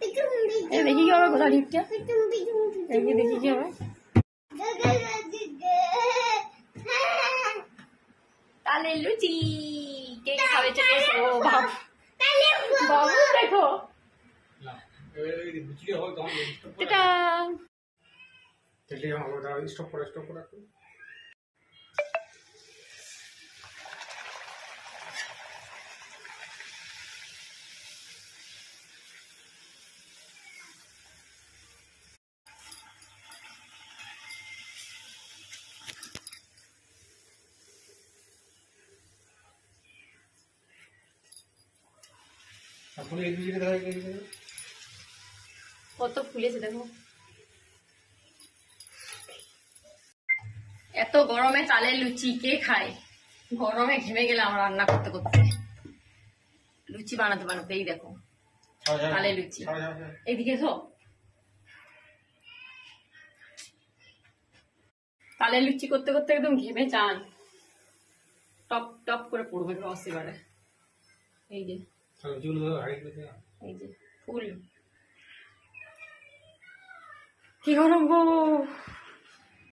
দেখি কি হবে কোথায় লিপটা দেখি কি হবে। তালে লুচি কে খাবে চলে এসো বাবু দেখো এটা স্টপ করে কত ফুলেছে দেখো। এত গরমে চালের লুচি কে খায়? গরমে ঘেমে গেলে আমার রান্না করতে করতে লুচি বানাতে এই দেখো চালের লুচি। এইদিকে এসো, চালের লুচি করতে করতে একদম ঘেমে চান টপ টপ করে পড়বে রস এবারে। এই যে ফুল কি গরম গো।